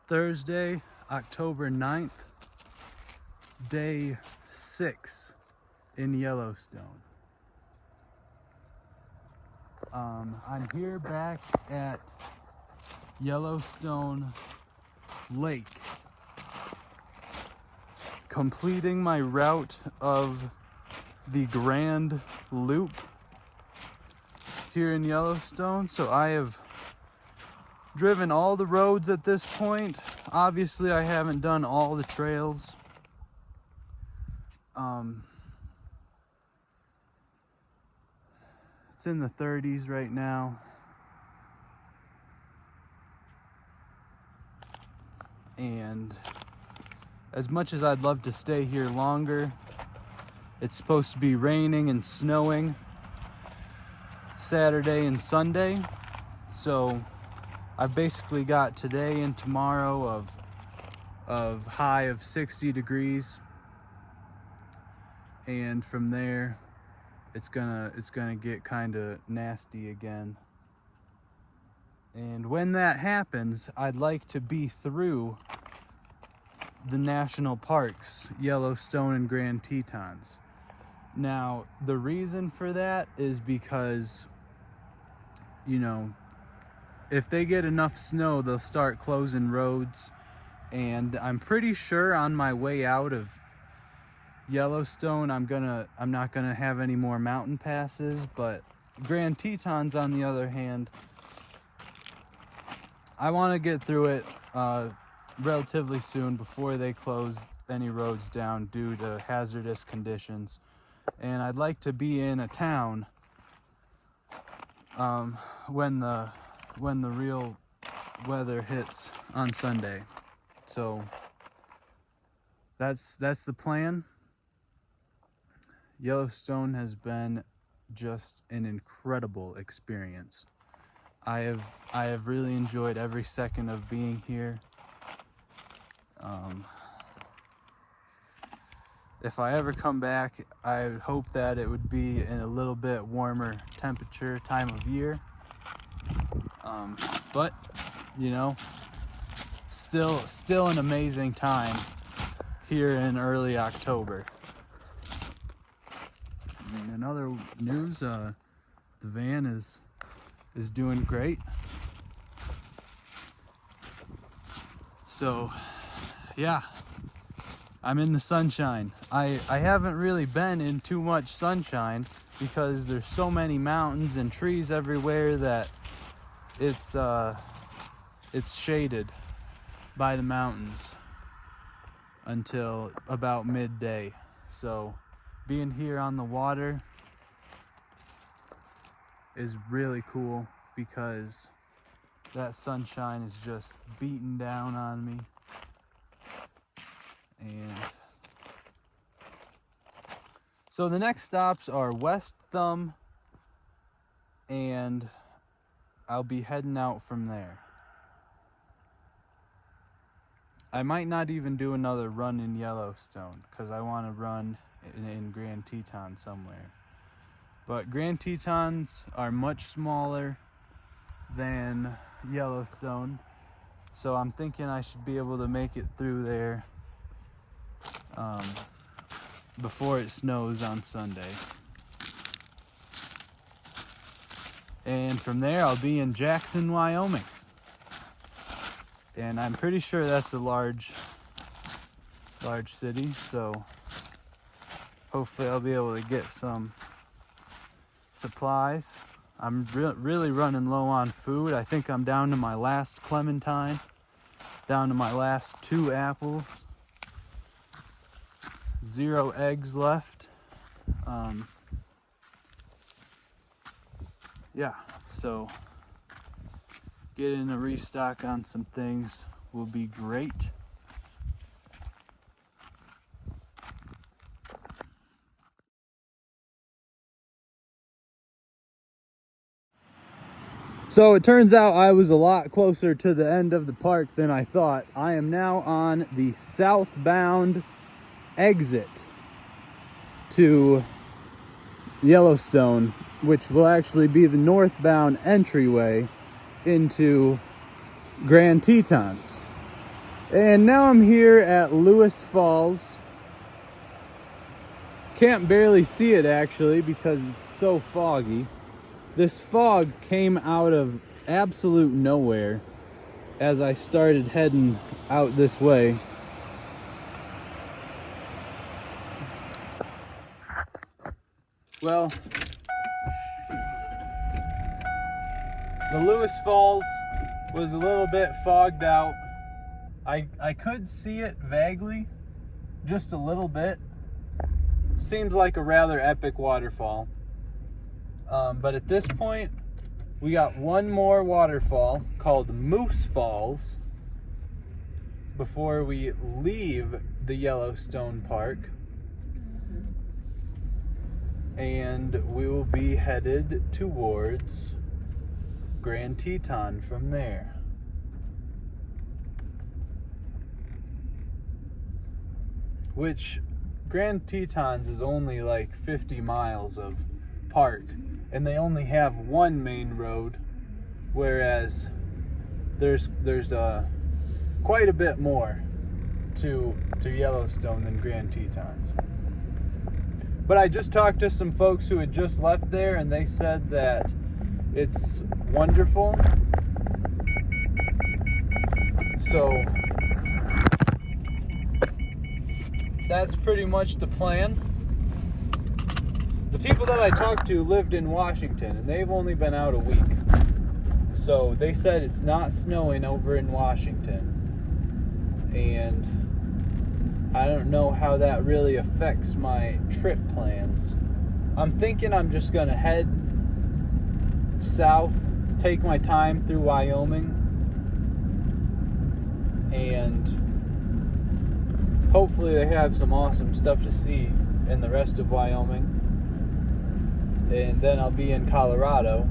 Thursday, October 9th, day 6 in Yellowstone. I'm here back at Yellowstone Lake, completing my route of the Grand Loop here in Yellowstone. So I have driven all the roads at this point. Obviously, I haven't done all the trails. It's in the 30s right now. And as much as I'd love to stay here longer, it's supposed to be raining and snowing Saturday and Sunday. So I've basically got today and tomorrow of high of 60 degrees. And from there, it's gonna get kind of nasty again. And when that happens, I'd like to be through the national parks, Yellowstone and Grand Tetons. Now, the reason for that is because, you know, if they get enough snow, they'll start closing roads. And I'm pretty sure on my way out of Yellowstone, I'm not gonna have any more mountain passes. But Grand Tetons, on the other hand, I want to get through it relatively soon before they close any roads down due to hazardous conditions. And I'd like to be in a town when the real weather hits on Sunday. So that's the plan. Yellowstone has been just an incredible experience. I have really enjoyed every second of being here. If I ever come back, I would hope that it would be in a little bit warmer temperature time of year. But you know, still an amazing time here in early October. And in other news, the van is doing great. So yeah, I'm in the sunshine. I haven't really been in too much sunshine because there's so many mountains and trees everywhere that it's shaded by the mountains until about midday. So being here on the water is really cool because that sunshine is just beating down on me. And so the next stops are West Thumb, and I'll be heading out from there. I might not even do another run in Yellowstone because I want to run in Grand Teton somewhere. But Grand Tetons are much smaller than Yellowstone, so I'm thinking I should be able to make it through there before it snows on Sunday. And from there, I'll be in Jackson, Wyoming. And I'm pretty sure that's a large city, so hopefully I'll be able to get some supplies. I'm really running low on food. I think I'm down to my last clementine, down to my last 2 apples, 0 eggs left. Yeah, so getting a restock on some things will be great. So it turns out I was a lot closer to the end of the park than I thought. I am now on the southbound exit to Yellowstone, which will actually be the northbound entryway into Grand Tetons. And now I'm here at Lewis Falls. Can't barely see it actually because it's so foggy. This fog came out of absolute nowhere as I started heading out this way. Well, the Lewis Falls was a little bit fogged out. I could see it vaguely, just a little bit. Seems like a rather epic waterfall. But at this point, we got one more waterfall called Moose Falls before we leave the Yellowstone Park. And we will be headed towards Grand Teton from there. Which Grand Tetons is only like 50 miles of park, and they only have one main road, whereas there's quite a bit more to Yellowstone than Grand Tetons. But I just talked to some folks who had just left there, and they said that it's wonderful. So that's pretty much the plan. The people that I talked to lived in Washington, and they've only been out a week. So they said it's not snowing over in Washington. And I don't know how that really affects my trip plans. I'm thinking I'm just going to head south, take my time through Wyoming, and hopefully they have some awesome stuff to see in the rest of Wyoming. And then I'll be in Colorado.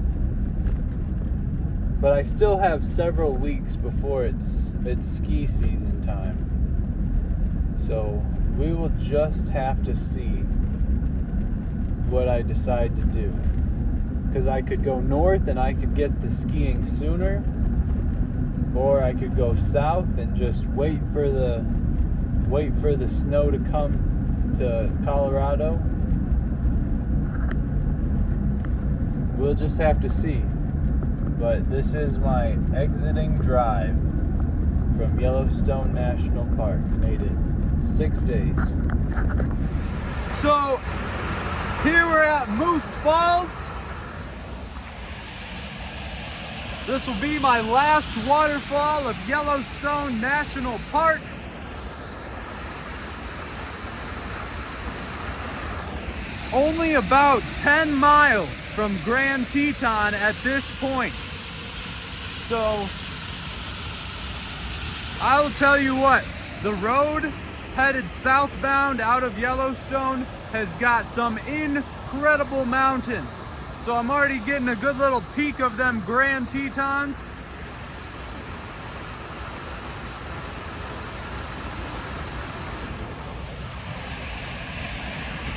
But I still have several weeks before it's ski season time. So we will just have to see what I decide to do. Because I could go north and I could get the skiing sooner. Or I could go south and just wait for the snow to come to Colorado. We'll just have to see. But this is my exiting drive from Yellowstone National Park. Made it 6 days. So here we're at Moose Falls. This will be my last waterfall of Yellowstone National Park. Only about 10 miles from Grand Teton at this point. So I will tell you what, the road headed southbound out of Yellowstone has got some incredible mountains. So I'm already getting a good little peek of them Grand Tetons.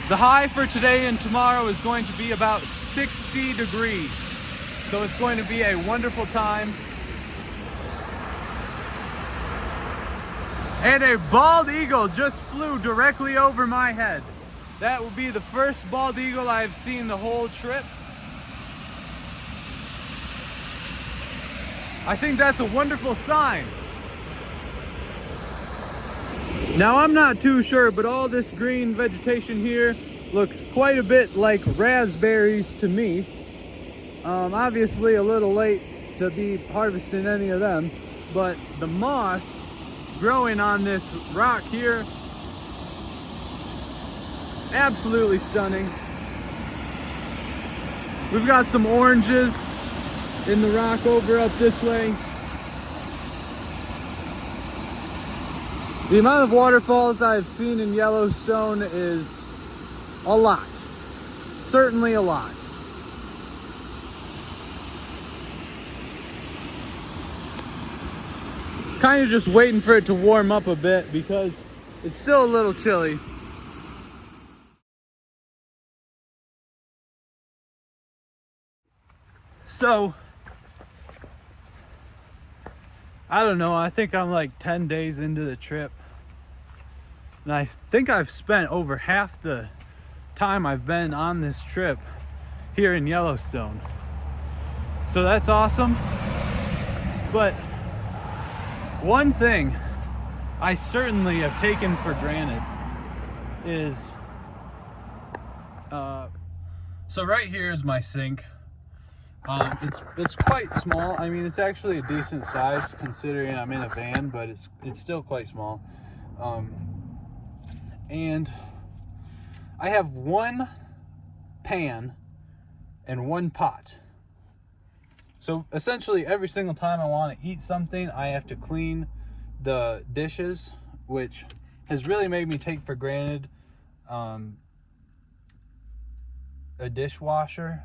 The high for today and tomorrow is going to be about 60 degrees. So it's going to be a wonderful time. And a bald eagle just flew directly over my head. That will be the first bald eagle I've seen the whole trip. I think that's a wonderful sign. Now I'm not too sure, but all this green vegetation here looks quite a bit like raspberries to me. Obviously a little late to be harvesting any of them, but the moss growing on this rock here, absolutely stunning. We've got some oranges in the rock over up this way. The amount of waterfalls I've seen in Yellowstone is a lot. Certainly a lot. Kind of just waiting for it to warm up a bit because it's still a little chilly. So I don't know, I think I'm like 10 days into the trip. And I think I've spent over half the time I've been on this trip here in Yellowstone. So that's awesome. But one thing I certainly have taken for granted is, so right here is my sink. It's quite small. I mean, it's actually a decent size considering I'm in a van, but it's still quite small. And I have one pan and one pot. So essentially every single time I want to eat something, I have to clean the dishes, which has really made me take for granted a dishwasher.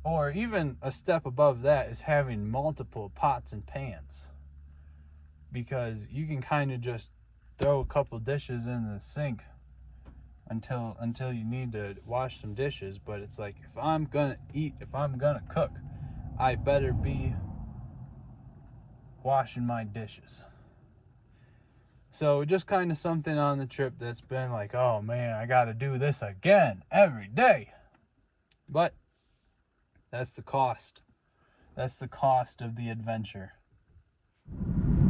Or even a step above that is having multiple pots and pans, because you can kind of just throw a couple dishes in the sink until you need to wash some dishes. But it's like, if I'm gonna cook, I better be washing my dishes. So just kind of something on the trip that's been like, oh man, I gotta do this again every day. But that's the cost. That's the cost of the adventure.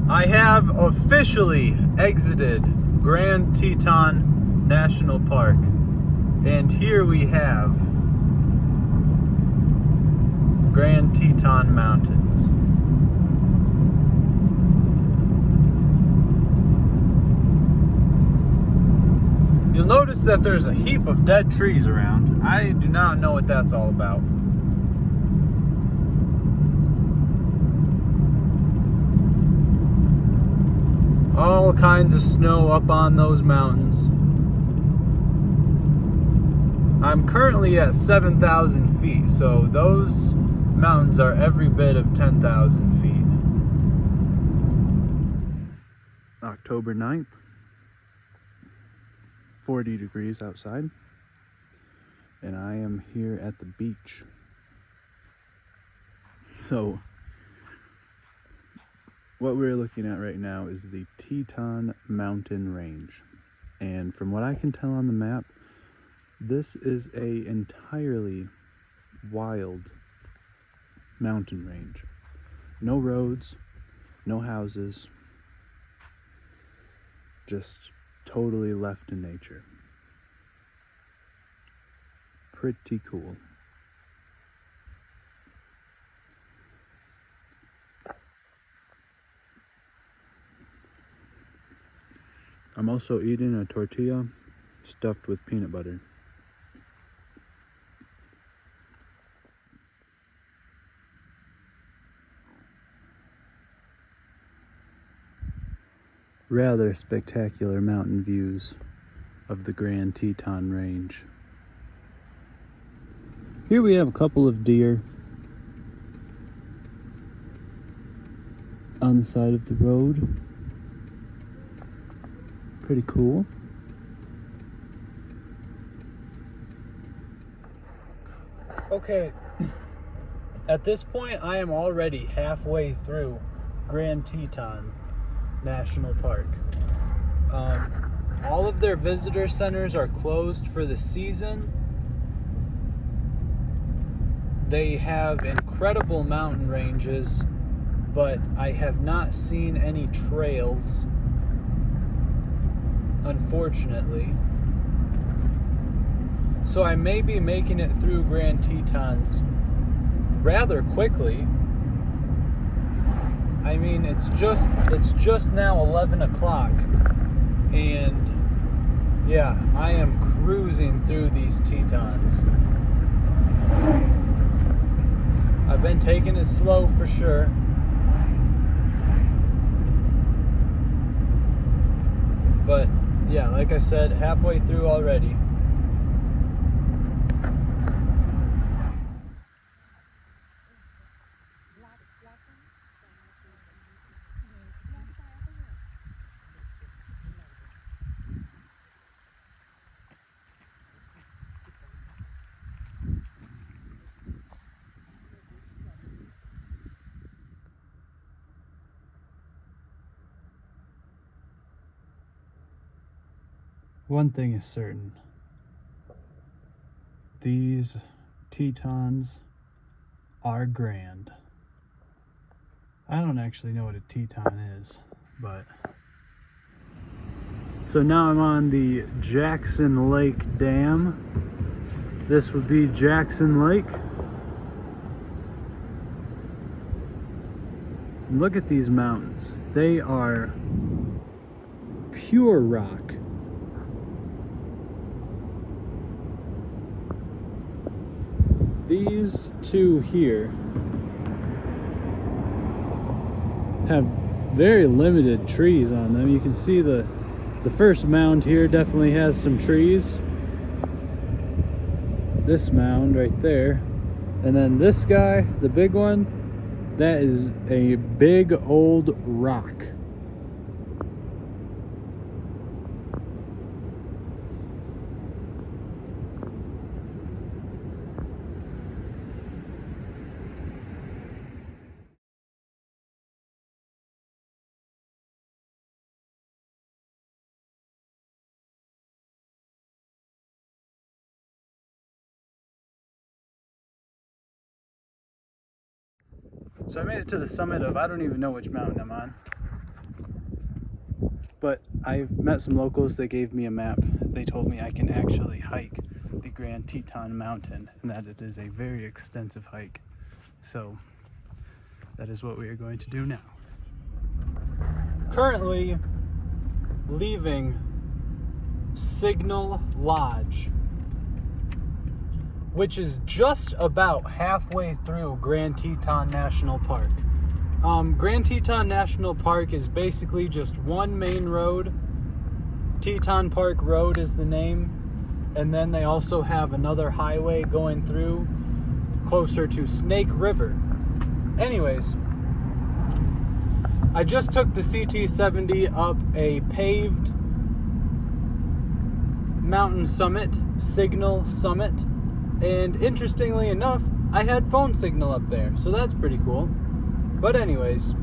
I have officially exited Grand Teton National Park. And here we have Grand Teton Mountains. You'll notice that there's a heap of dead trees around. I do not know what that's all about. All kinds of snow up on those mountains. I'm currently at 7,000 feet, so those mountains are every bit of 10,000 feet. October 9th, 40 degrees outside, and I am here at the beach. So what we're looking at right now is the Teton Mountain Range. And from what I can tell on the map, this is a entirely wild mountain range. No roads, no houses, just totally left to nature. Pretty cool. I'm also eating a tortilla stuffed with peanut butter. Rather spectacular mountain views of the Grand Teton Range. Here we have a couple of deer on the side of the road. Pretty cool. Okay, at this point I am already halfway through Grand Teton National Park. All of their visitor centers are closed for the season. They have incredible mountain ranges, but I have not seen any trails, unfortunately. So I may be making it through Grand Tetons rather quickly. I mean, it's just now 11 o'clock, and yeah, I am cruising through these Tetons. I've been taking it slow for sure. But yeah, like I said, halfway through already. One thing is certain. These Tetons are grand. I don't actually know what a Teton is, but... So now I'm on the Jackson Lake Dam. This would be Jackson Lake. And look at these mountains. They are pure rock. These two here have very limited trees on them. You can see the first mound here definitely has some trees. This mound right there. And then this guy, the big one, that is a big old rock. So I made it to the summit of, I don't even know which mountain I'm on. But I've met some locals, they gave me a map. They told me I can actually hike the Grand Teton Mountain and that it is a very extensive hike. So that is what we are going to do now. Currently leaving Signal Lodge, which is just about halfway through Grand Teton National Park. Grand Teton National Park is basically just one main road. Teton Park Road is the name. And then they also have another highway going through closer to Snake River. Anyways, I just took the CT70 up a paved mountain summit, Signal Summit. And interestingly enough, I had phone signal up there, so that's pretty cool. But anyways,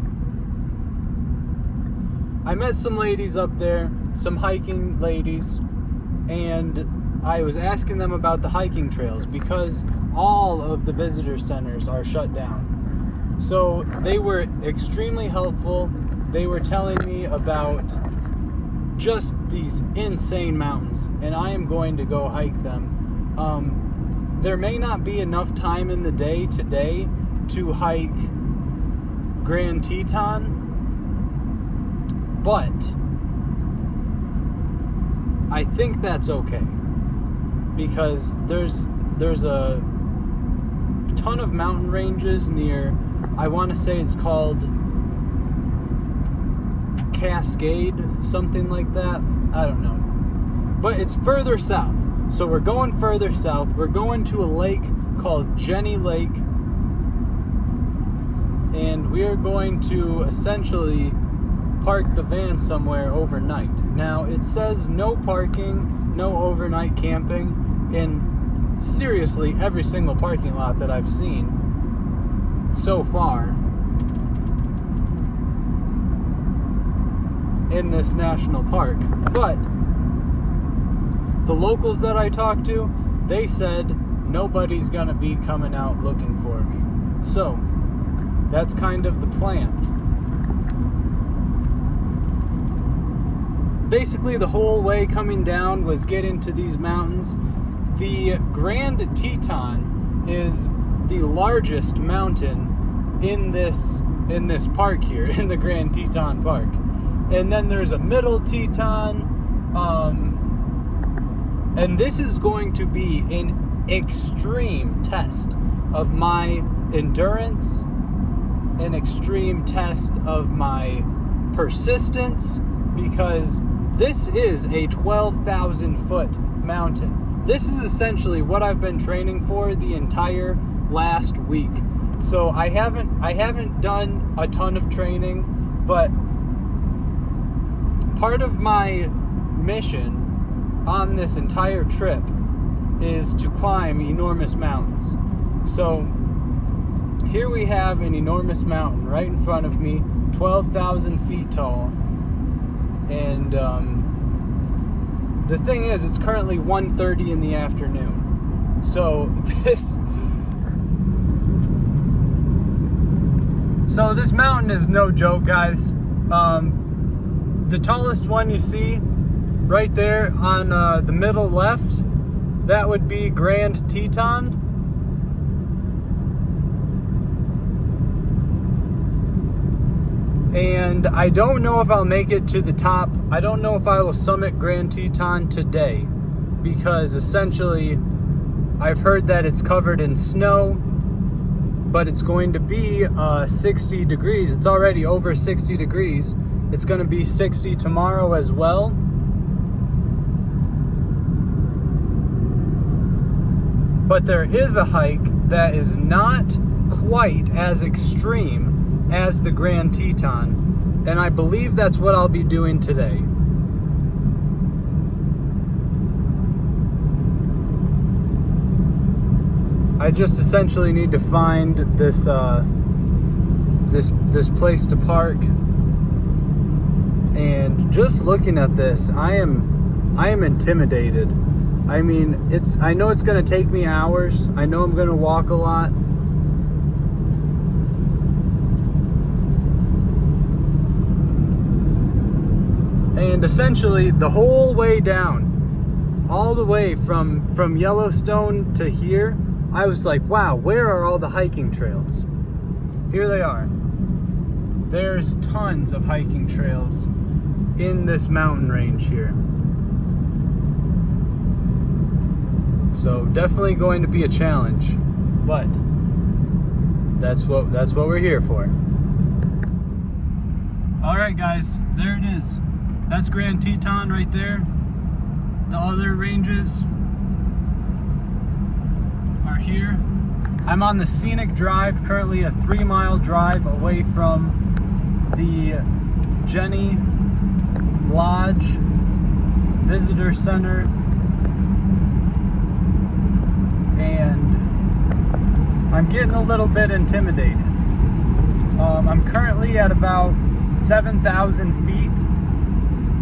I met some ladies up there, some hiking ladies, and I was asking them about the hiking trails because all of the visitor centers are shut down. So they were extremely helpful. They were telling me about just these insane mountains, and I am going to go hike them. There may not be enough time in the day today to hike Grand Teton, but I think that's okay because there's a ton of mountain ranges near, I want to say it's called Cascade, something like that. I don't know, but it's further south. So we're going further south. We're going to a lake called Jenny Lake. And we are going to essentially park the van somewhere overnight. Now, it says no parking, no overnight camping in seriously every single parking lot that I've seen so far in this national park. But the locals that I talked to, they said nobody's gonna be coming out looking for me. So that's kind of the plan. Basically, the whole way coming down was get into these mountains. The Grand Teton is the largest mountain in this park here, in the Grand Teton Park. And then there's a Middle Teton, and this is going to be an extreme test of my endurance, an extreme test of my persistence, because this is a 12,000 foot mountain. This is essentially what I've been training for the entire last week. So I haven't done a ton of training, but part of my mission on this entire trip is to climb enormous mountains. So here we have an enormous mountain right in front of me, 12,000 feet tall, and the thing is, it's currently 1:30 in the afternoon. So this mountain is no joke, guys. The tallest one you see right there on the middle left, that would be Grand Teton. And I don't know if I'll make it to the top. I don't know if I will summit Grand Teton today, because essentially I've heard that it's covered in snow, but it's going to be 60 degrees. It's already over 60 degrees. It's going to be 60 tomorrow as well. But there is a hike that is not quite as extreme as the Grand Teton, and I believe that's what I'll be doing today. I just essentially need to find this this place to park, and just looking at this, I am intimidated. I mean, I know it's going to take me hours. I know I'm going to walk a lot. And essentially the whole way down, all the way from Yellowstone to here, I was like, wow, where are all the hiking trails? Here they are. There's tons of hiking trails in this mountain range here. So definitely going to be a challenge, but that's what we're here for. All right, guys, there it is. That's Grand Teton right there. The other ranges are here. I'm on the scenic drive, currently a 3-mile drive away from the Jenny Lodge Visitor Center, and I'm getting a little bit intimidated. I'm currently at about 7,000 feet,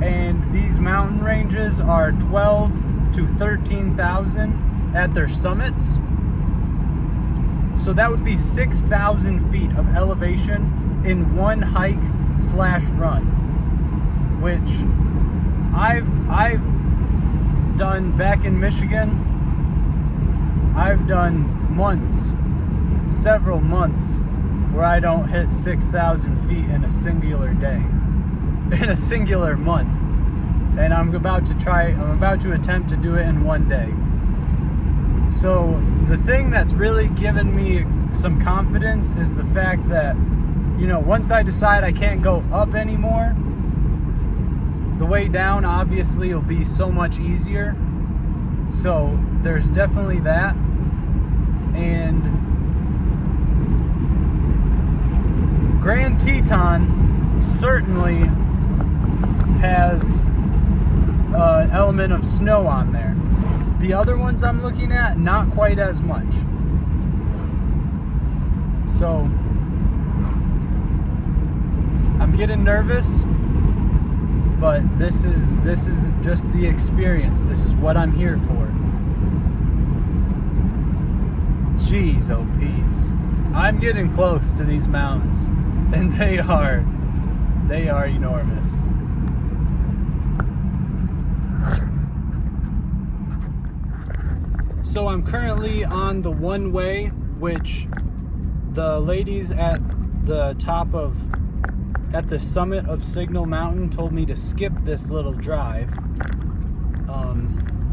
and these mountain ranges are 12 to 13,000 at their summits. So that would be 6,000 feet of elevation in one hike/run, which I've done back in Michigan. I've done months, several months, where I don't hit 6,000 feet in a singular day, in a singular month. And I'm about to attempt to do it in one day. So the thing that's really given me some confidence is the fact that, you know, once I decide I can't go up anymore, the way down obviously will be so much easier. So there's definitely that. And Grand Teton certainly has an element of snow on there. The other ones I'm looking at, not quite as much. So I'm getting nervous, but this is just the experience. This is what I'm here for. Jeez, oh Pete's. I'm getting close to these mountains, and they are enormous. So I'm currently on the one way, which the ladies at the summit of Signal Mountain told me to skip this little drive.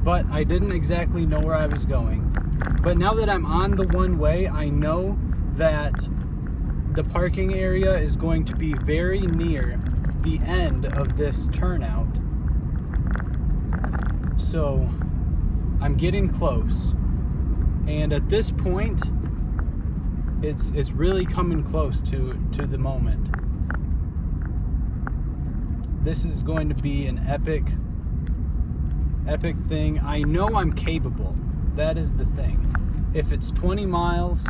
But I didn't exactly know where I was going. But now that I'm on the one way, I know that the parking area is going to be very near the end of this turnout. So I'm getting close, and at this point, it's really coming close to the moment. This is going to be an epic thing. I know I'm capable. That is the thing. If it's 20 miles,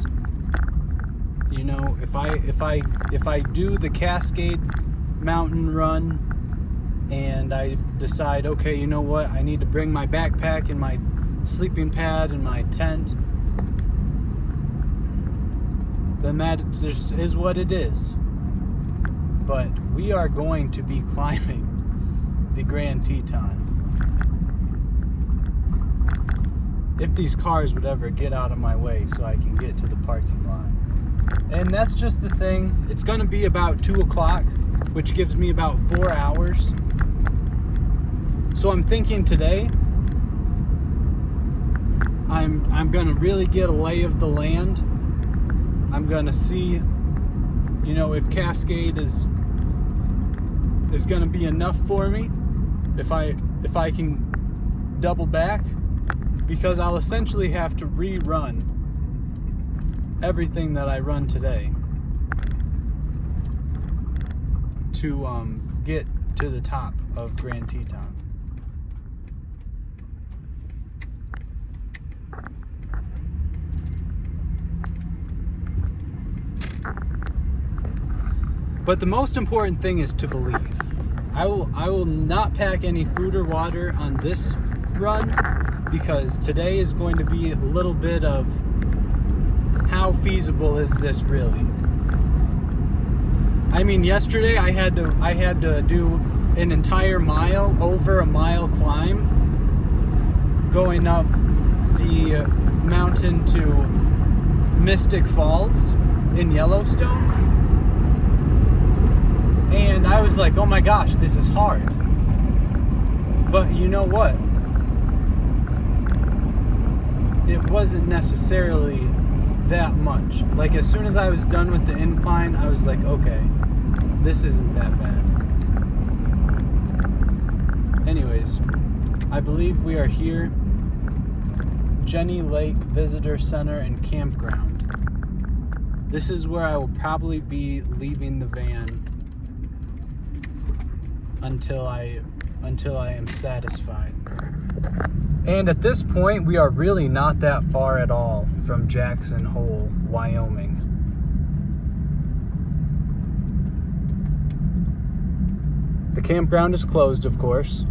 you know, if I do the Cascade Mountain run and I decide, okay, you know what? I need to bring my backpack and my sleeping pad and my tent. Then that just is what it is. But we are going to be climbing the Grand Teton. If these cars would ever get out of my way so I can get to the parking lot. And that's just the thing. It's gonna be about 2 o'clock, which gives me about 4 hours. So I'm thinking today, I'm gonna really get a lay of the land. I'm gonna see, you know, if Cascade is gonna be enough for me, if I can double back, because I'll essentially have to rerun everything that I run today to get to the top of Grand Teton. But the most important thing is to believe. I will not pack any food or water on this run, because today is going to be a little bit of how feasible is this really. I mean, yesterday I had to do an entire mile, over a mile climb, going up the mountain to Mystic Falls in Yellowstone. And I was like, oh my gosh, this is hard. But you know what? It wasn't necessarily that much. Like, as soon as I was done with the incline, I was like, okay, this isn't that bad. Anyways, I believe we are here. Jenny Lake Visitor Center and Campground. This is where I will probably be leaving the van until I am satisfied. And at this point, we are really not that far at all from Jackson Hole, Wyoming. The campground is closed, of course.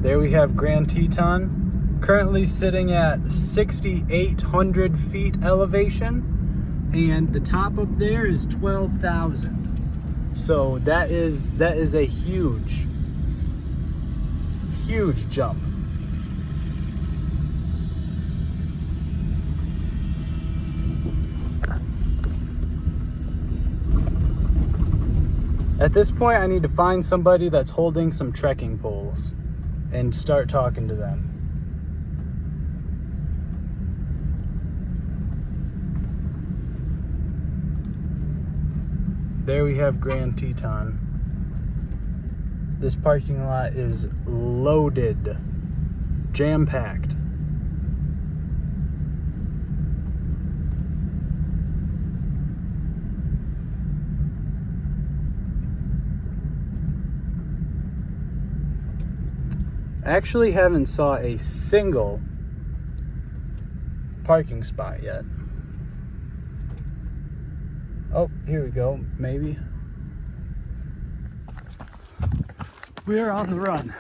There we have Grand Teton, currently sitting at 6,800 feet elevation. And the top up there is 12,000. So that is a huge jump. At this point, I need to find somebody that's holding some trekking poles and start talking to them. There we have Grand Teton. This parking lot is loaded, jam-packed. I actually haven't saw a single parking spot yet. Oh, here we go, maybe. We are on the run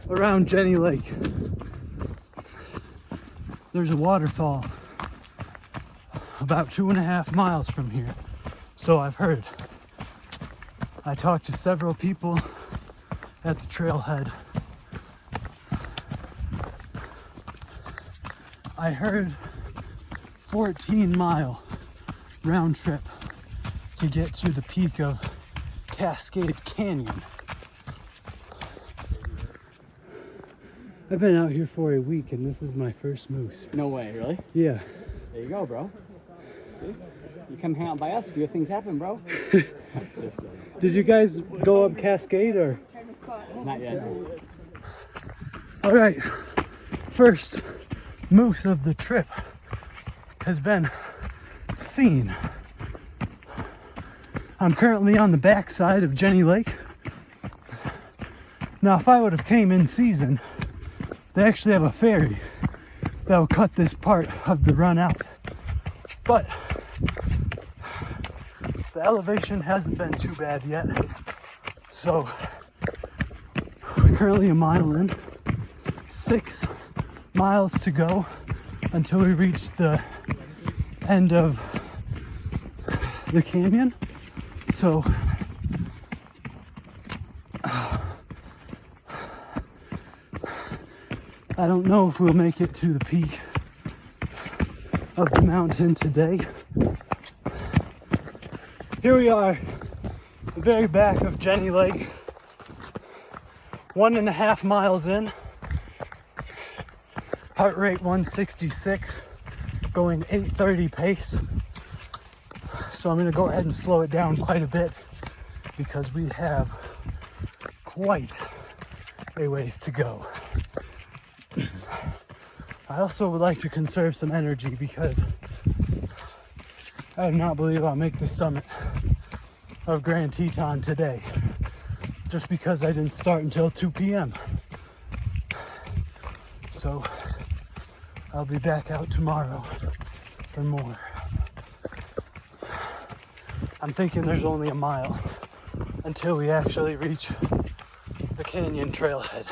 around Jenny Lake. There's a waterfall about 2.5 miles from here, so I've heard. I talked to several people at the trailhead. I heard 14-mile round trip to get to the peak of Cascade Canyon. I've been out here for a week and this is my first moose. No way, really? Yeah. There you go, bro. See? You come hang out by us, good things happen, bro. Did you guys go up Cascade or? Not yet. All right, first moose of the trip has been seen. I'm currently on the backside of Jenny Lake. Now, if I would have came in season, they actually have a ferry that'll cut this part of the run out. But the elevation hasn't been too bad yet. So we're currently a mile in, 6 miles to go until we reach the end of the canyon. So I don't know if we'll make it to the peak of the mountain today. Here we are, the very back of Jenny Lake, 1.5 miles in, heart rate 166, going 830 pace. So I'm gonna go ahead and slow it down quite a bit because we have quite a ways to go. I also would like to conserve some energy because I do not believe I'll make the summit of Grand Teton today, just because I didn't start until 2 p.m. So I'll be back out tomorrow for more. I'm thinking there's only a mile until we actually reach the canyon trailhead.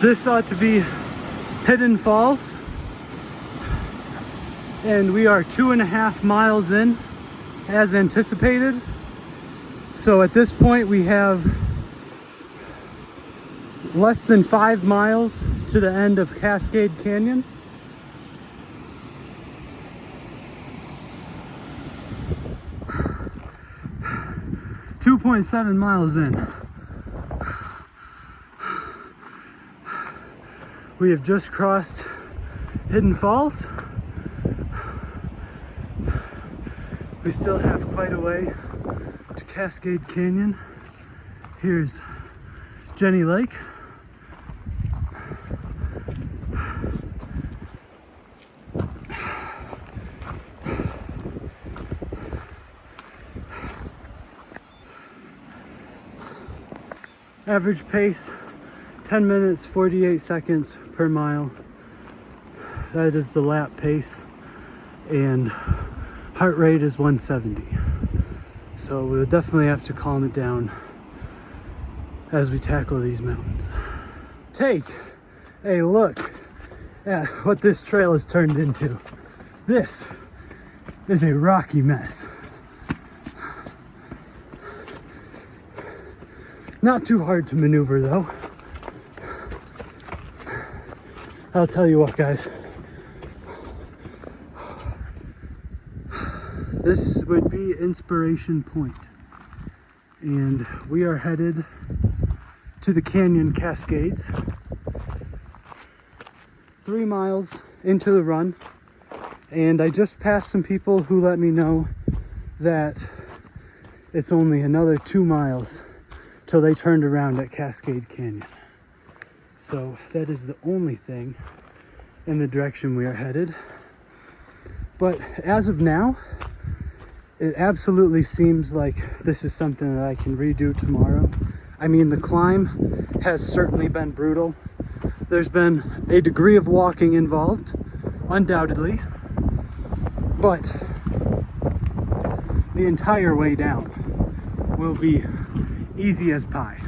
This ought to be Hidden Falls, and we are 2.5 miles in as anticipated. So at this point we have less than 5 miles to the end of Cascade Canyon. .7 miles in. We have just crossed Hidden Falls. We still have quite a way to Cascade Canyon. Here's Jenny Lake. Average pace, 10 minutes, 48 seconds per mile. That is the lap pace. And heart rate is 170. So we'll definitely have to calm it down as we tackle these mountains. Take a look at what this trail has turned into. This is a rocky mess. Not too hard to maneuver though. I'll tell you what, guys. This would be Inspiration Point, and we are headed to the Canyon Cascades. 3 miles into the run, and I just passed some people who let me know that it's only another 2 miles till they turned around at Cascade Canyon. So that is the only thing in the direction we are headed. But as of now, it absolutely seems like this is something that I can redo tomorrow. I mean, the climb has certainly been brutal. There's been a degree of walking involved, undoubtedly, but the entire way down will be easy as pie.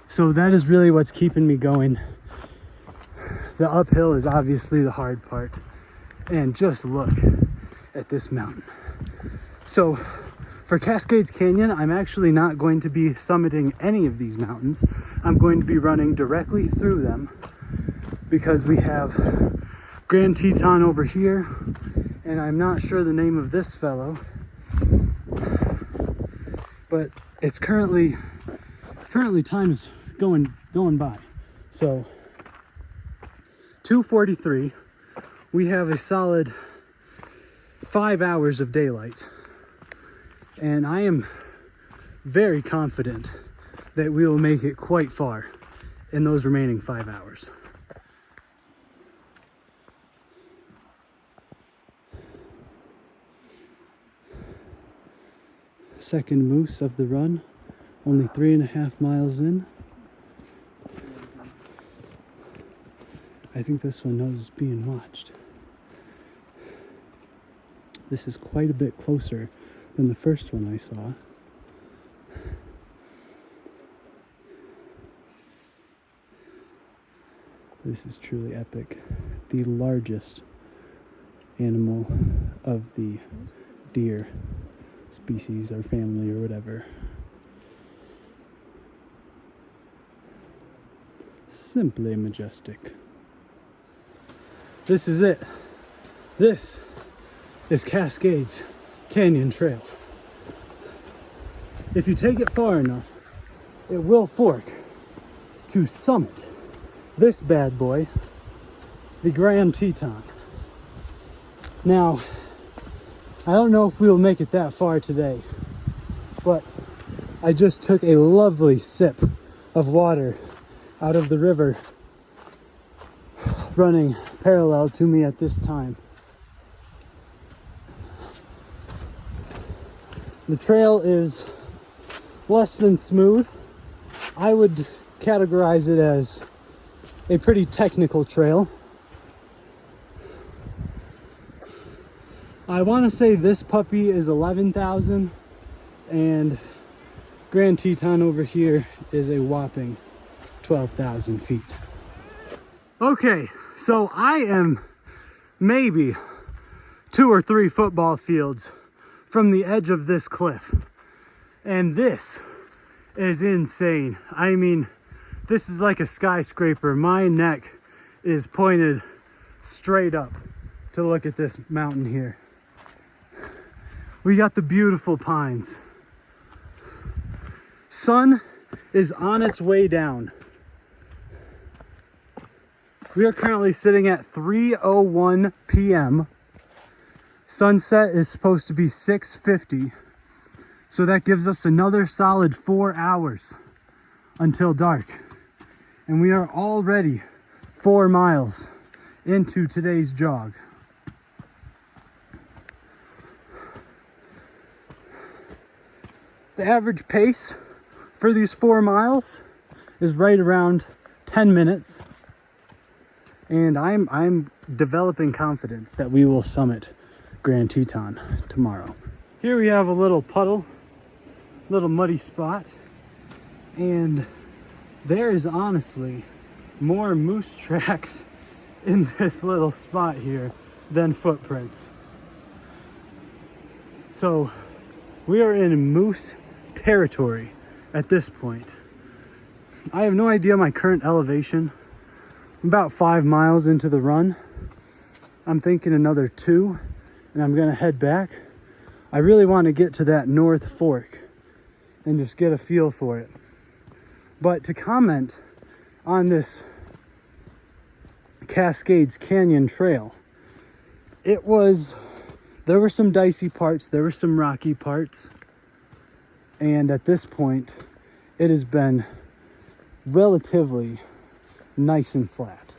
So that is really what's keeping me going. The uphill is obviously the hard part, and just look at this mountain. So for Cascades Canyon, I'm actually not going to be summiting any of these mountains. I'm going to be running directly through them because we have Grand Teton over here, and I'm not sure the name of this fellow, but it's currently time's going by. So 2:43, we have a solid 5 hours of daylight, and I am very confident that we will make it quite far in those remaining 5 hours. Second moose of the run, only 3.5 miles in. I think this one knows it's being watched. This is quite a bit closer than the first one I saw. This is truly epic. The largest animal of the deer species or family or whatever. Simply majestic. This is it. This is Cascades Canyon Trail. If you take it far enough, it will fork to summit this bad boy, the Grand Teton. Now, I don't know if we'll make it that far today, but I just took a lovely sip of water out of the river running parallel to me at this time. The trail is less than smooth. I would categorize it as a pretty technical trail. I want to say this puppy is 11,000 and Grand Teton over here is a whopping 12,000 feet. Okay, so I am maybe 2 or 3 football fields from the edge of this cliff. And this is insane. I mean, this is like a skyscraper. My neck is pointed straight up to look at this mountain here. We got the beautiful pines. Sun is on its way down. We are currently sitting at 3:01 p.m. Sunset is supposed to be 6:50. So that gives us another solid 4 hours until dark. And we are already 4 miles into today's jog. The average pace for these 4 miles is right around 10 minutes. And I'm developing confidence that we will summit Grand Teton tomorrow. Here we have a little puddle, little muddy spot, and there is honestly more moose tracks in this little spot here than footprints. So we are in moose territory at this point. I have no idea my current elevation. I'm about 5 miles into the run. I'm thinking another 2 and I'm gonna head back. I really want to get to that North Fork and just get a feel for it. But to comment on this Cascades Canyon Trail, there were some dicey parts, there were some rocky parts, and at this point it has been relatively nice and flat.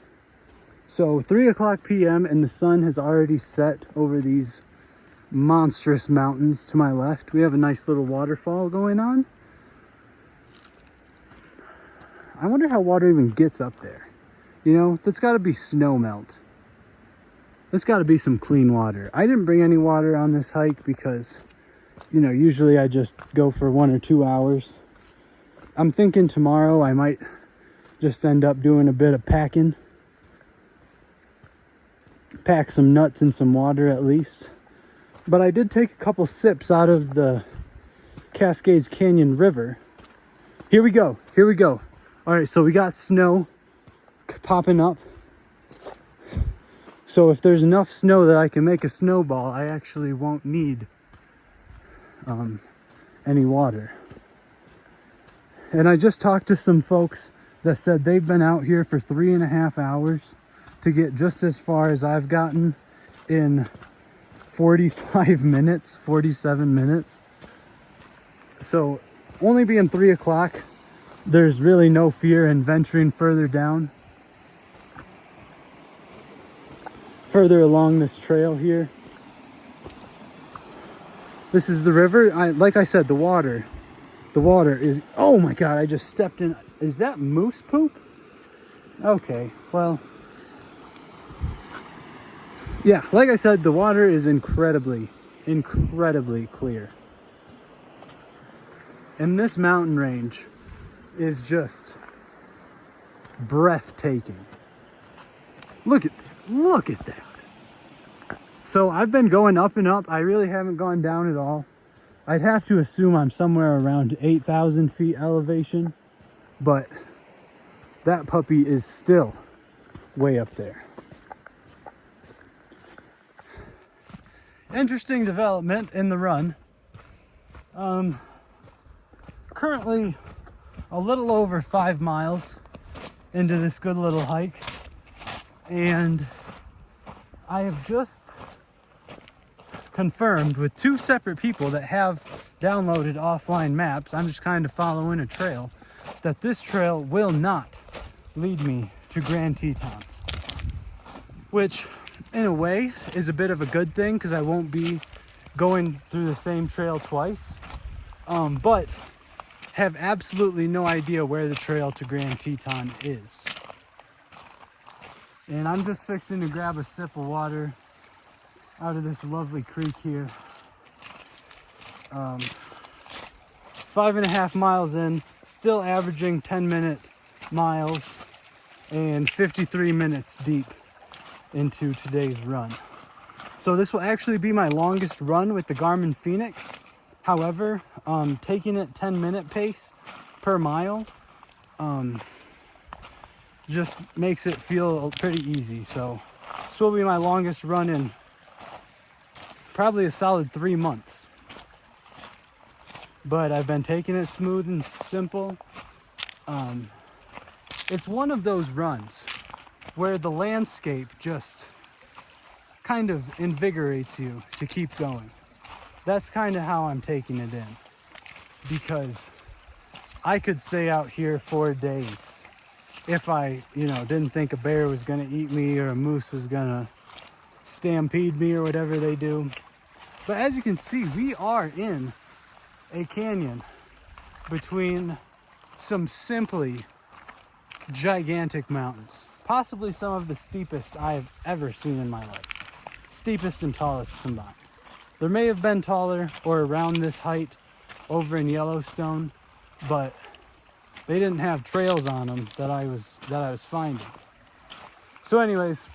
So 3:00 p.m. and the sun has already set over these monstrous mountains to my left. We have a nice little waterfall going on. I wonder how water even gets up there. You know, that's got to be snow melt. That's got to be some clean water. I didn't bring any water on this hike because, you know, usually I just go for 1 or 2 hours. I'm thinking tomorrow I might just end up doing a bit of packing. Pack some nuts and some water at least. But I did take a couple sips out of the Cascades Canyon River. Here we go. Here we go. All right, so we got snow popping up. So if there's enough snow that I can make a snowball, I actually won't need any water. And I just talked to some folks that said they've been out here for 3.5 hours to get just as far as I've gotten in 45 minutes, 47 minutes. So only being 3 o'clock, there's really no fear in venturing further down. Further along this trail here. This is the river. Like I said, the water is, oh my God, I just stepped in. Is that moose poop? Okay, well, Yeah, like I said, the water is incredibly clear. And this mountain range is just breathtaking. Look at that. So I've been going up and up. I really haven't gone down at all. I'd have to assume I'm somewhere around 8,000 feet elevation, but that puppy is still way up there. Interesting development in the run. Currently a little over 5 miles into this good little hike, and I have just confirmed with 2 separate people that have downloaded offline maps, I'm just kind of following a trail, that this trail will not lead me to Grand Tetons, which in a way is a bit of a good thing because I won't be going through the same trail twice, but have absolutely no idea where the trail to Grand Teton is. And I'm just fixing to grab a sip of water out of this lovely creek here. 5.5 miles in, still averaging 10-minute miles and 53 minutes deep into today's run. So this will actually be my longest run with the Garmin Phoenix. However, taking it 10-minute pace per mile just makes it feel pretty easy. So this will be my longest run in probably a solid 3 months. But I've been taking it smooth and simple. It's one of those runs where the landscape just kind of invigorates you to keep going. That's kind of how I'm taking it in, because I could stay out here for days if I, didn't think a bear was gonna eat me or a moose was gonna stampede me or whatever they do. But as you can see, we are in a canyon between some simply gigantic mountains, possibly some of the steepest I've ever seen in my life, steepest and tallest combined. There may have been taller or around this height over in Yellowstone, but they didn't have trails on them that I was finding. So anyways,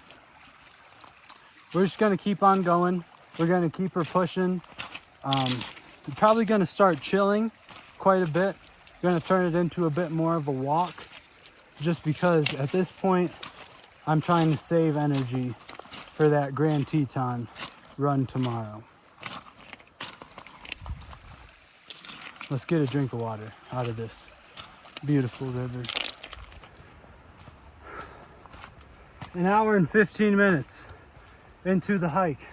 we're just gonna keep on going. We're gonna keep her pushing. We're probably gonna start chilling quite a bit. Gonna turn it into a bit more of a walk, just because at this point I'm trying to save energy for that Grand Teton run tomorrow. Let's get a drink of water out of this beautiful river. An hour and 15 minutes into the hike.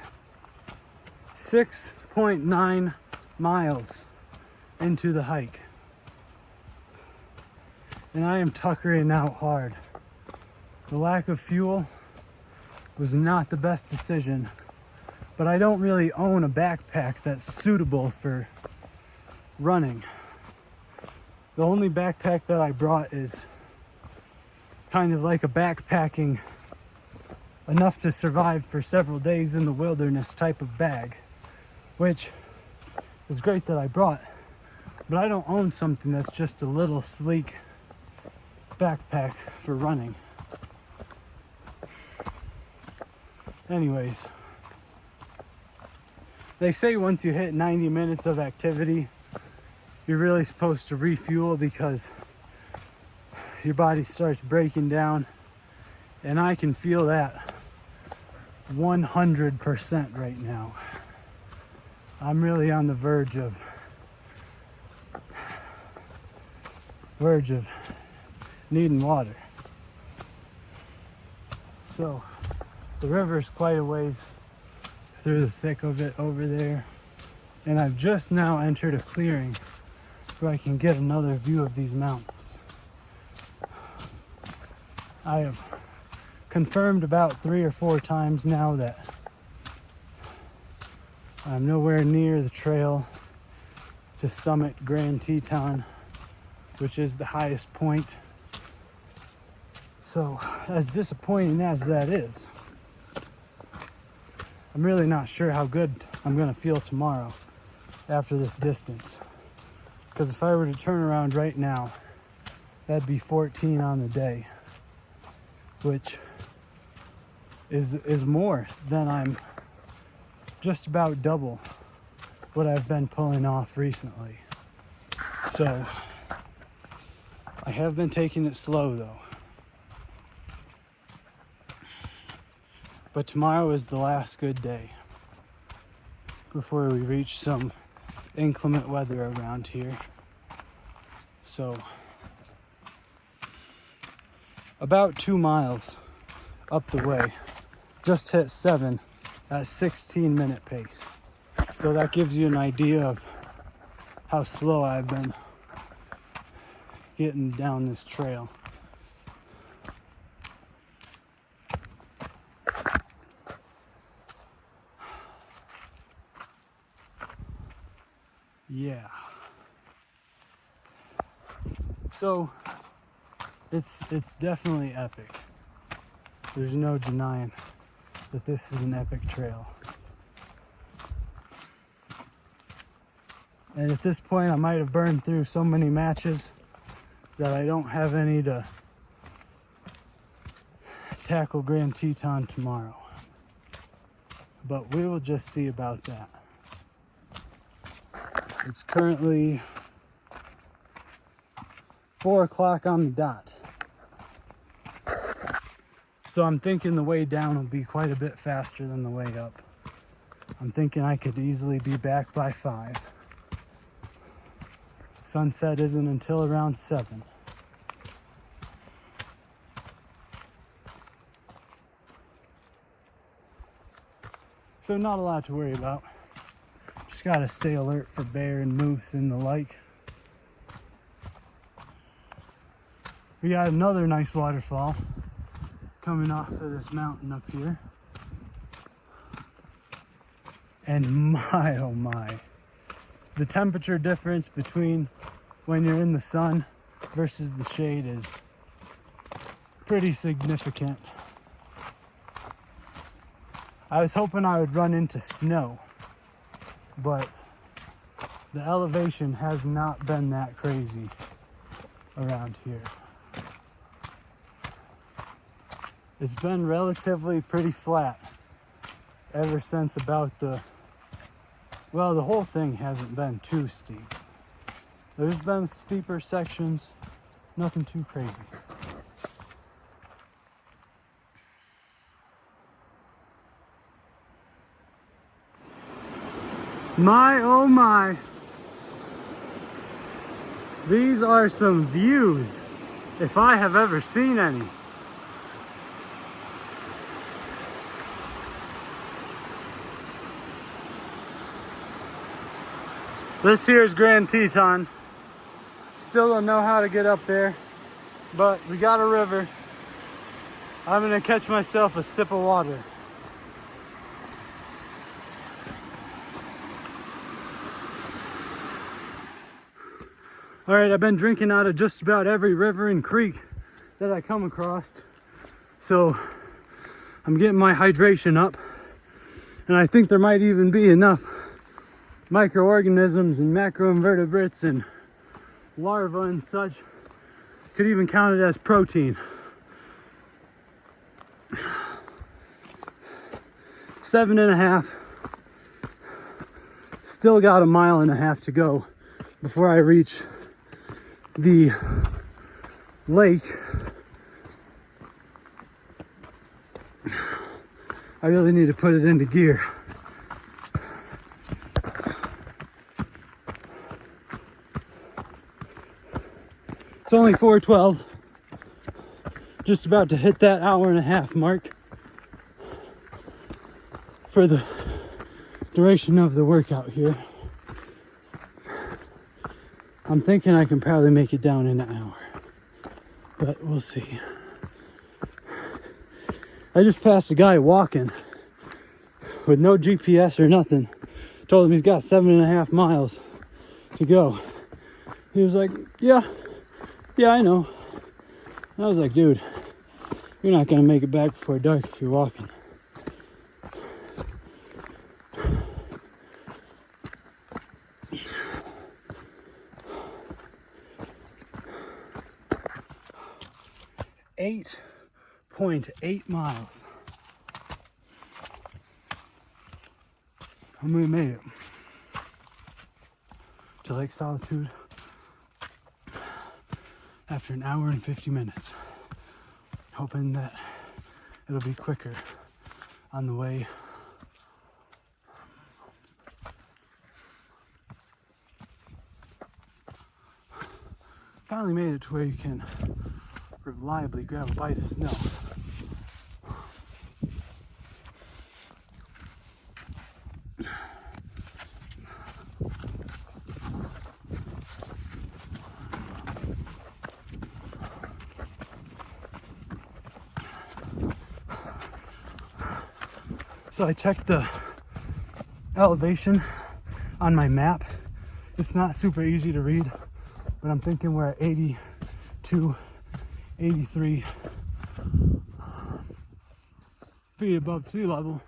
6.9 miles into the hike. And I am tuckering out hard. The lack of fuel was not the best decision, but I don't really own a backpack that's suitable for running. The only backpack that I brought is kind of like a backpacking, enough to survive for several days in the wilderness type of bag, which is great that I brought, but I don't own something that's just a little sleek backpack for running. Anyways, they say once you hit 90 minutes of activity, you're really supposed to refuel because your body starts breaking down, and I can feel that 100% right now. I'm really on the verge of needing water. So the river's quite a ways through the thick of it over there, and I've just now entered a clearing where I can get another view of these mountains. I have confirmed about 3 or 4 times now that I'm nowhere near the trail to summit Grand Teton, which is the highest point. So, as disappointing as that is, I'm really not sure how good I'm gonna feel tomorrow after this distance. Because if I were to turn around right now, that'd be 14 on the day, which is more than I'm just about double what I've been pulling off recently. So I have been taking it slow though. But tomorrow is the last good day before we reach some inclement weather around here. So about 2 miles up the way, just hit 7 at 16-minute pace. So that gives you an idea of how slow I've been getting down this trail. Yeah. So it's definitely epic. There's no denying that this is an epic trail. And at this point I might have burned through so many matches that I don't have any to tackle Grand Teton tomorrow. But we will just see about that. It's currently 4 o'clock on the dot. So I'm thinking the way down will be quite a bit faster than the way up. I'm thinking I could easily be back by 5. Sunset isn't until around 7. So not a lot to worry about. Just gotta stay alert for bear and moose and the like. We got another nice waterfall coming off of this mountain up here. And my, oh my, the temperature difference between when you're in the sun versus the shade is pretty significant. I was hoping I would run into snow, but the elevation has not been that crazy around here. It's been relatively pretty flat ever since about the whole thing hasn't been too steep. There's been steeper sections, nothing too crazy. My, oh my. These are some views, if I have ever seen any. This here is Grand Teton. Still don't know how to get up there, but we got a river. I'm gonna catch myself a sip of water. All right, I've been drinking out of just about every river and creek that I come across. So I'm getting my hydration up. And I think there might even be enough microorganisms and macroinvertebrates and larvae and such. Could even count it as protein. 7.5. Still got 1.5 miles to go before I reach the lake. I really need to put it into gear. It's only 4:12. Just about to hit that 1.5 hour mark for the duration of the workout here. I'm thinking I can probably make it down in an hour, but we'll see. I just passed a guy walking with no GPS or nothing. Told him he's got 7.5 miles to go. He was like, yeah, I know. And I was like, dude, you're not gonna make it back before dark if you're walking. 8.8 miles. And we made it to Lake Solitude after an hour and 50 minutes. Hoping that it'll be quicker on the way. Finally made it to where you can reliably grab a bite of snow. So I checked the elevation on my map. It's not super easy to read, but I'm thinking we're at 82, 83 feet above sea level.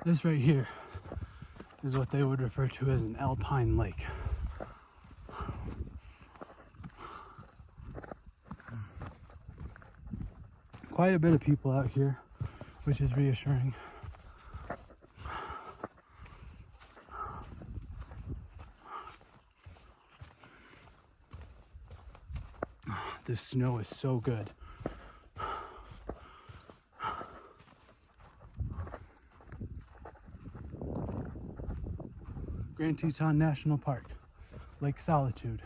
This right here is what they would refer to as an alpine lake. Quite a bit of people out here, which is reassuring. This snow is so good. Grand Teton National Park, Lake Solitude.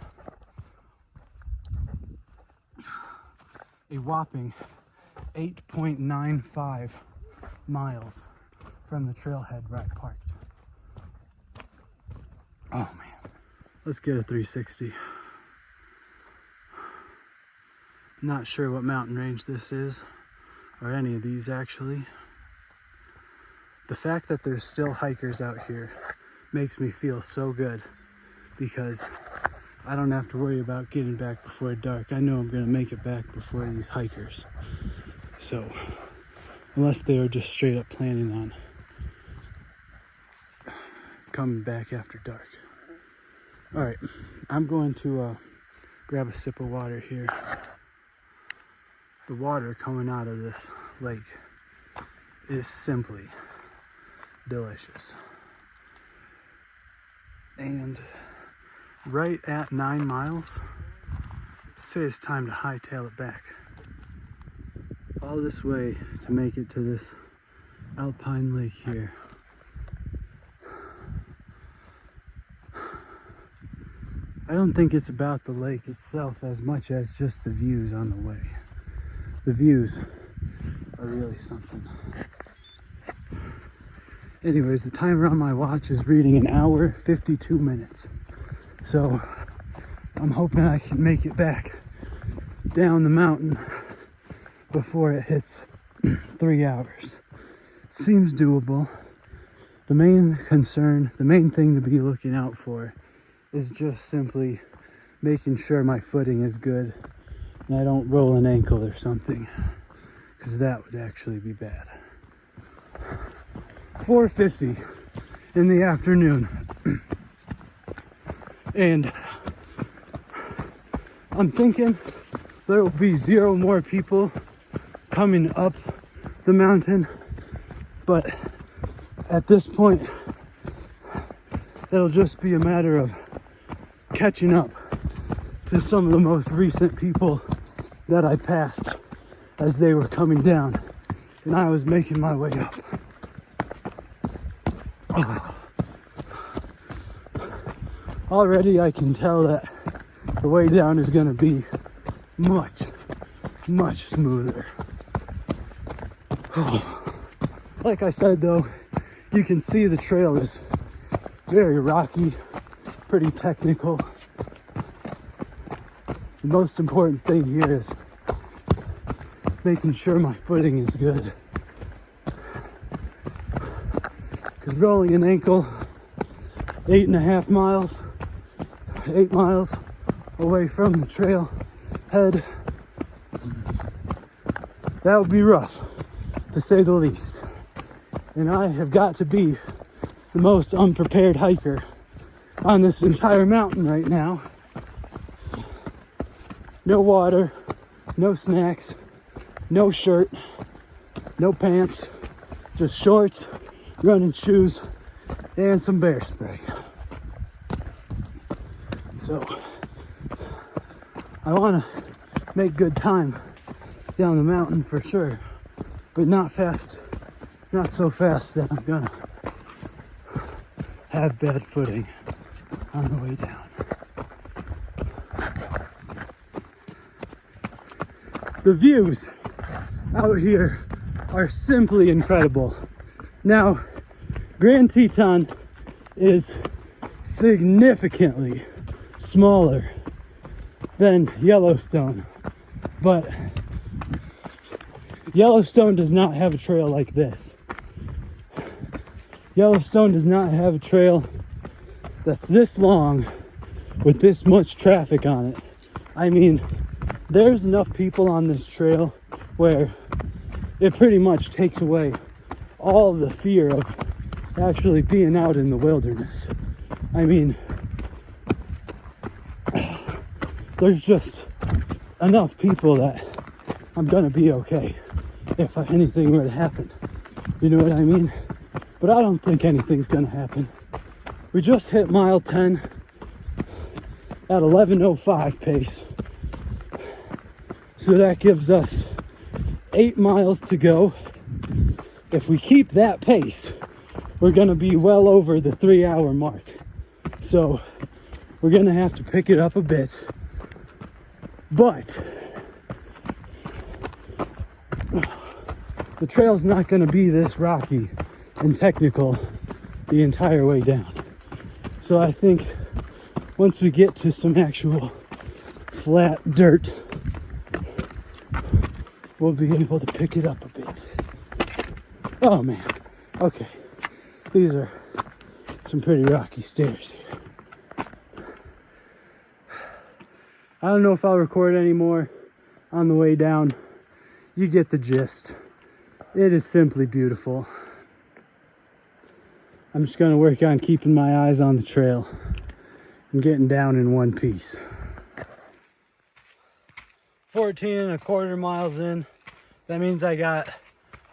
A whopping 8.95 miles from the trailhead where I parked. Oh man, let's get a 360. Not sure what mountain range this is, or any of these actually. The fact that there's still hikers out here makes me feel so good, because I don't have to worry about getting back before dark. I know I'm gonna make it back before these hikers. So, unless they are just straight up planning on coming back after dark. All right, I'm going to grab a sip of water here. The water coming out of this lake is simply delicious. And right at 9 miles, I'd say it's time to hightail it back. All this way to make it to this alpine lake here. I don't think it's about the lake itself as much as just the views on the way. The views are really something. Anyways, the timer on my watch is reading 1 hour, 52 minutes. So I'm hoping I can make it back down the mountain before it hits 3 hours. Seems doable. The main concern, the main thing to be looking out for is just simply making sure my footing is good and I don't roll an ankle or something, because that would actually be bad. 4:50 in the afternoon, and I'm thinking there will be 0 more people coming up the mountain, but at this point it'll just be a matter of catching up to some of the most recent people that I passed as they were coming down and I was making my way up. Oh. Already I can tell that the way down is going to be much, much smoother. Oh. Like I said though, you can see the trail is very rocky, pretty technical. The most important thing here is making sure my footing is good. Because rolling an ankle 8.5 miles, 8 miles away from the trail head, that would be rough, to say the least. And I have got to be the most unprepared hiker on this entire mountain right now. no water, no snacks, no shirt, no pants, just shorts, running shoes, and some bear spray. So I want to make good time down the mountain for sure, but not fast, not so fast that I'm gonna have bad footing on the way down. The views out here are simply incredible. Now, Grand Teton is significantly smaller than Yellowstone, but Yellowstone does not have a trail like this. Yellowstone does not have a trail that's this long with this much traffic on it. I mean, there's enough people on this trail where it pretty much takes away all the fear of actually being out in the wilderness. I mean, there's just enough people that I'm gonna be okay if anything were to happen. You know what I mean? But I don't think anything's gonna happen. We just hit mile 10 at 11:05 pace. So that gives us 8 miles to go. If we keep that pace, we're gonna be well over the 3-hour mark. So we're gonna have to pick it up a bit. But the trail's not gonna be this rocky and technical the entire way down. So I think once we get to some actual flat dirt, we'll be able to pick it up a bit. Oh man, okay. These are some pretty rocky stairs here. I don't know if I'll record any more on the way down. You get the gist. It is simply beautiful. I'm just gonna work on keeping my eyes on the trail and getting down in one piece. 14 1/4 miles in. That means I got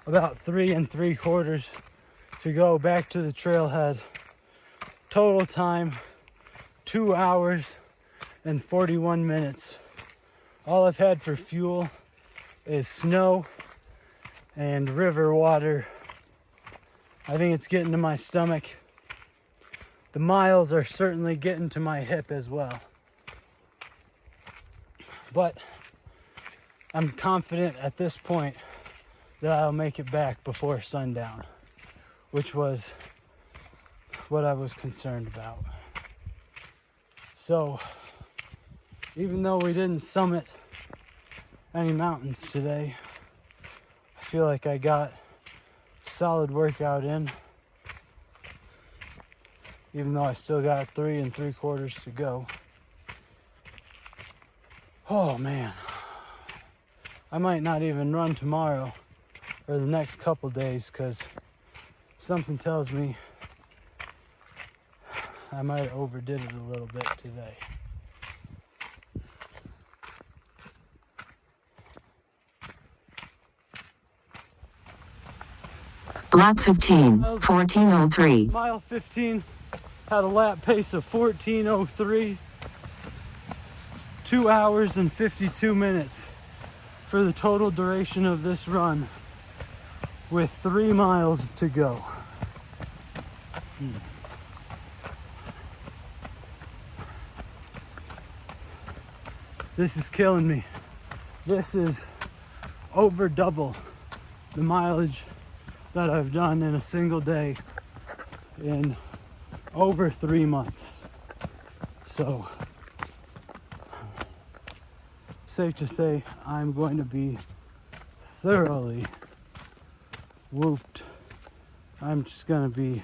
about 3 3/4 to go back to the trailhead. Total time, 2 hours and 41 minutes. All I've had for fuel is snow and river water. I think it's getting to my stomach. The miles are certainly getting to my hip as well. But I'm confident at this point that I'll make it back before sundown, which was what I was concerned about. So, even though we didn't summit any mountains today, I feel like I got a solid workout in, even though I still got 3 3/4 to go. Oh man, I might not even run tomorrow or the next couple days, because something tells me I might have overdid it a little bit today. Lap 15, 14:03. Mile 15 had a lap pace of 14:03. 2 hours and 52 minutes for the total duration of this run, with 3 miles to go. This is killing me. This is over double the mileage that I've done in a single day in over 3 months. So, safe to say I'm going to be thoroughly whooped. I'm just going to be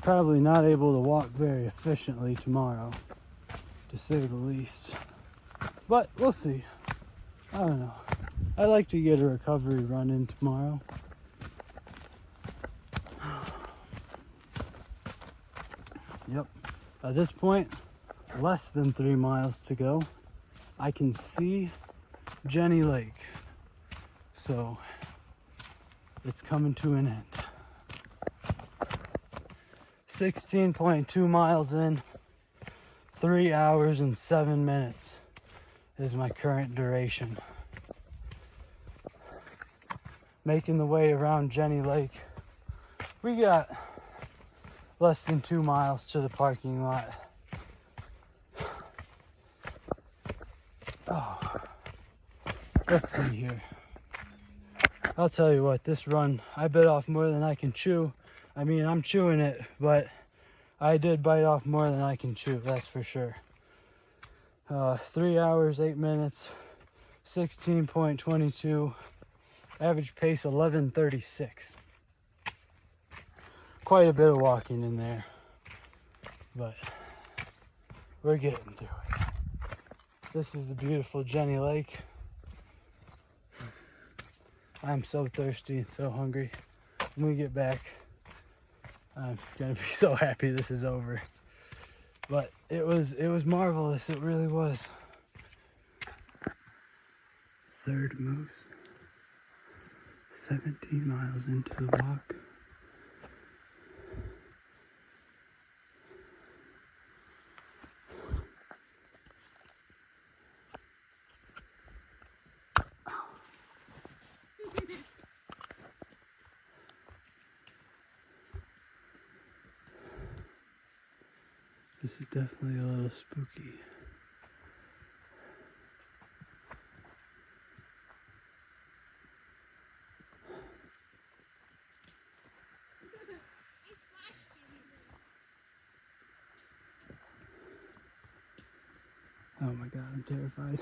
probably not able to walk very efficiently tomorrow, to say the least. But we'll see. I don't know. I like to get a recovery run in tomorrow. Yep. At this point, less than 3 miles to go, I can see Jenny Lake. So it's coming to an end. 16.2 miles in, 3 hours and 7 minutes is my current duration. Making the way around Jenny Lake. We got less than 2 miles to the parking lot. Oh, let's see here. I'll tell you what, this run, I bit off more than I can chew. I mean, I'm chewing it, but I did bite off more than I can chew, that's for sure. 3 hours, 8 minutes, 16.22, average pace 11:36. Quite a bit of walking in there, but we're getting through it. This is the beautiful Jenny Lake. I'm so thirsty and so hungry. When we get back, I'm gonna be so happy this is over. But it was marvelous, it really was. Third moves. 17 miles into the walk. This is definitely a little spooky. Oh my God, I'm terrified.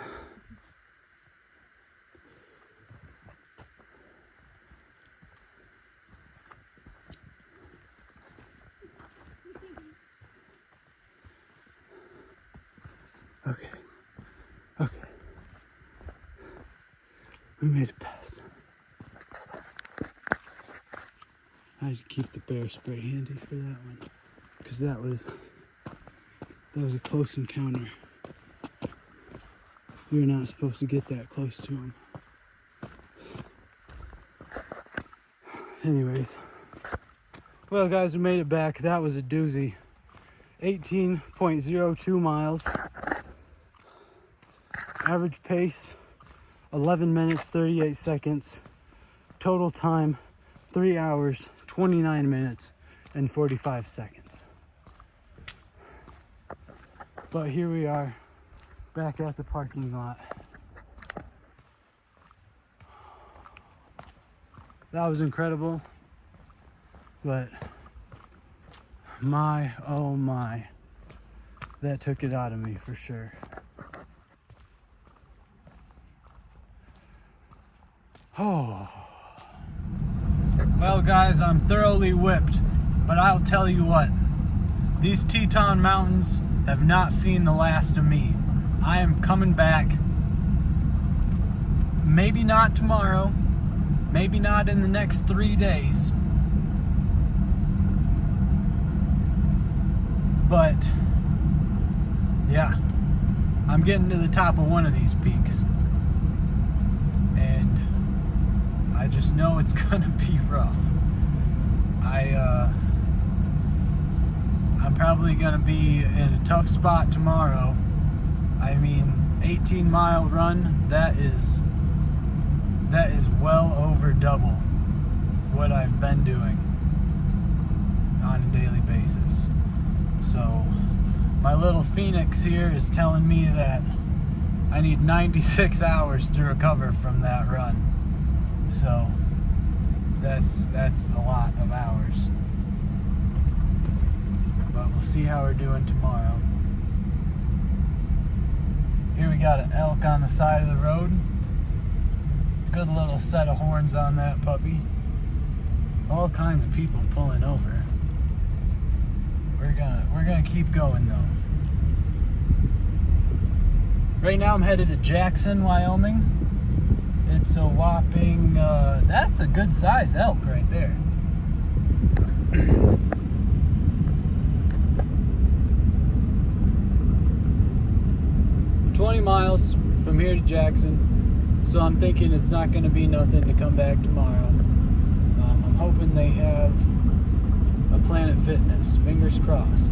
Okay. We made it past. I had to keep the bear spray handy for that one, because that was a close encounter. We were not supposed to get that close to him. Anyways, well guys, we made it back. That was a doozy. 18.02 miles. Average pace 11 minutes 38 seconds. Total time 3 hours 29 minutes and 45 seconds. But here we are, back at the parking lot. That was incredible, but my, oh my, that took it out of me for sure. Oh. Well guys, I'm thoroughly whipped, but I'll tell you what, these Teton Mountains have not seen the last of me. I am coming back, maybe not tomorrow, maybe not in the next 3 days, but yeah, I'm getting to the top of one of these peaks, and I just know it's gonna be rough. I'm probably gonna be in a tough spot tomorrow. I mean, 18-mile run, that is well over double what I've been doing on a daily basis. So my little Phoenix here is telling me that I need 96 hours to recover from that run. So that's a lot of hours. But we'll see how we're doing tomorrow. Here we got an elk on the side of the road. Good little set of horns on that puppy. All kinds of people pulling over. We're gonna keep going though. Right now I'm headed to Jackson, Wyoming. It's a whopping, that's a good size elk right there. 20 miles from here to Jackson, so I'm thinking it's not going to be nothing to come back tomorrow. I'm hoping they have a Planet Fitness. Fingers crossed.